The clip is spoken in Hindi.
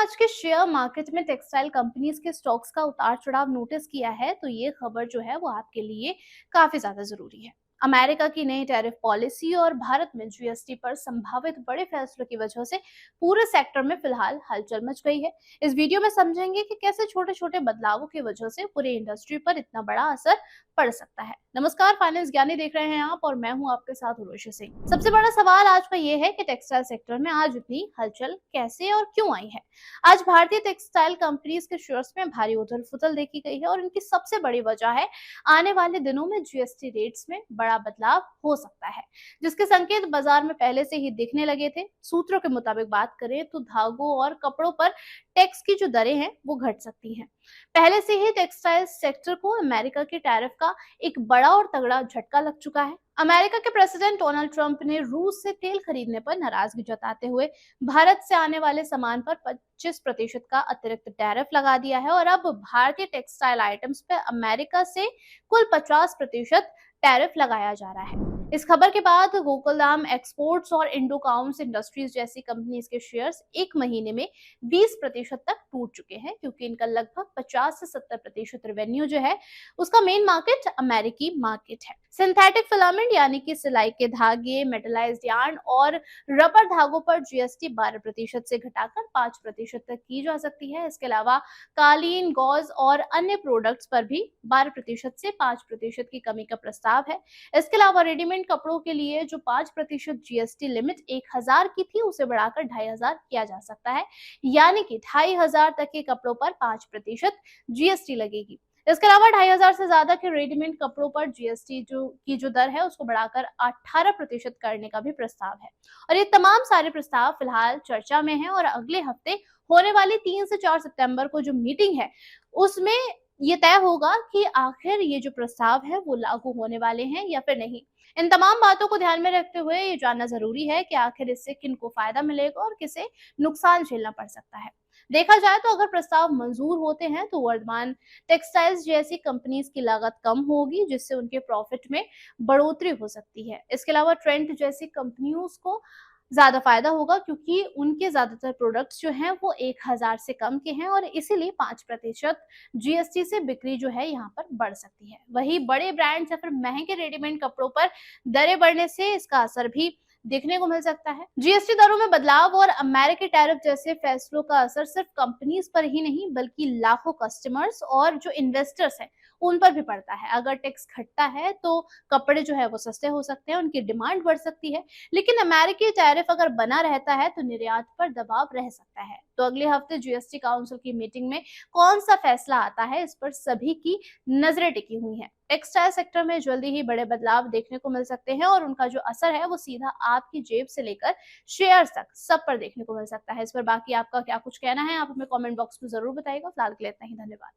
आज के शेयर मार्केट में टेक्सटाइल कंपनीज के स्टॉक्स का उतार चढ़ाव नोटिस किया है तो ये खबर जो है वो आपके लिए काफी ज्यादा जरूरी है। अमेरिका की नई टैरिफ पॉलिसी और भारत में जीएसटी पर संभावित बड़े फैसलों की वजह से पूरे सेक्टर में फिलहाल हलचल मच गई है। इस वीडियो में समझेंगे कि कैसे छोटे छोटे बदलावों की वजह से पूरी इंडस्ट्री पर इतना बड़ा असर पड़ सकता है। नमस्कार, फाइनेंस ज्ञानी देख रहे हैं आप और मैं हूं आपके साथ उर्वशी सिंह। सबसे बड़ा सवाल आज का ये है कि टेक्सटाइल सेक्टर में आज इतनी हलचल कैसे और क्यों आई है। आज भारतीय टेक्सटाइल कंपनीज के शेयर्स में भारी उथल-पुथल देखी गई है और इनकी सबसे बड़ी वजह है आने वाले दिनों में जीएसटी रेट्स में बड़ा बदलाव हो सकता है, जिसके संकेत बाजार में पहले से ही दिखने लगे थे। सूत्रों के मुताबिक बात करें तो धागों और कपड़ों पर टैक्स की जो दरें हैं वो घट सकती हैं। पहले से ही टेक्सटाइल सेक्टर को अमेरिका की टैरिफ का एक बड़ा और तगड़ा झटका लग चुका है। अमेरिका के प्रेसिडेंट डोनाल्ड ट्रंप ने रूस से तेल खरीदने पर नाराजगी जताते हुए भारत से आने वाले सामान पर 25% का अतिरिक्त टैरिफ लगा दिया है और अब भारतीय टेक्सटाइल आइटम्स पर अमेरिका से कुल 50% टैरिफ लगाया जा रहा है। इस खबर के बाद गोकुलधाम एक्सपोर्ट्स और इंडोकाउंस इंडस्ट्रीज जैसी कंपनीज के शेयर्स एक महीने में 20% तक टूट चुके हैं, क्योंकि इनका लगभग 50 से 70% रेवेन्यू जो है उसका मेन मार्केट अमेरिकी मार्केट है। सिंथेटिक फिलामेंट यानी कि सिलाई के धागे, मेटलाइज्ड यार्न और रबर धागों पर जीएसटी 12% से घटाकर 5% तक की जा सकती है। इसके अलावा कालीन, गौज और अन्य प्रोडक्ट्स पर भी 12% से 5% की कमी का प्रस्ताव है। इसके अलावा रेडीमेड कपड़ों के लिए जो 5% जीएसटी लिमिट 1000 की थी उसे बढ़ाकर 2500 किया जा सकता है, यानी कि 2500 तक के कपड़ों पर 5% जीएसटी लगेगी। इसके अलावा 2500 से ज्यादा के रेडीमेड कपड़ों पर जीएसटी जो दर है उसको बढ़ाकर 18% करने का भी प्रस्ताव है। और ये तमाम सारे प्रस्ताव फिलहाल चर्चा में है और अगले हफ्ते होने वाली 3 से 4 सितंबर को जो मीटिंग है उसमें ये तय होगा कि आखिर ये जो प्रस्ताव है वो लागू होने वाले हैं या फिर नहीं। इन तमाम बातों को ध्यान में रखते हुए ये जानना जरूरी है कि आखिर इससे किनको फायदा मिलेगा और किसे नुकसान झेलना पड़ सकता है। देखा जाए तो अगर प्रस्ताव मंजूर होते हैं तो वर्धमान टेक्सटाइल्स जैसी कंपनीज की लागत कम होगी, जिससे उनके प्रॉफिट में बढ़ोतरी हो सकती है। इसके अलावा ट्रेंड जैसी कंपनियों को ज्यादा फायदा होगा, क्योंकि उनके ज्यादातर प्रोडक्ट्स जो हैं वो 1000 से कम के हैं और इसीलिए 5% जीएसटी से बिक्री जो है यहाँ पर बढ़ सकती है। वही बड़े ब्रांड्स या फिर महंगे रेडीमेड कपड़ों पर दरें बढ़ने से इसका असर भी देखने को मिल सकता है। जीएसटी दरों में बदलाव और अमेरिकी टैरिफ जैसे फैसलों का असर सिर्फ कंपनीज पर ही नहीं बल्कि लाखों कस्टमर्स और जो इन्वेस्टर्स हैं उन पर भी पड़ता है। अगर टैक्स घटता है तो कपड़े जो है वो सस्ते हो सकते हैं, उनकी डिमांड बढ़ सकती है, लेकिन अमेरिकी टैरिफ अगर बना रहता है तो निर्यात पर दबाव रह सकता है। तो अगले हफ्ते जीएसटी काउंसिल की मीटिंग में कौन सा फैसला आता है इस पर सभी की नजरें टिकी हुई हैं। टेक्सटाइल सेक्टर में जल्दी ही बड़े बदलाव देखने को मिल सकते हैं और उनका जो असर है वो सीधा आपकी जेब से लेकर शेयर्स तक सब पर देखने को मिल सकता है। इस पर बाकी आपका क्या कुछ कहना है आप हमें कमेंट बॉक्स में जरूर बताइएगा। फिलहाल के लिए इतना ही, धन्यवाद।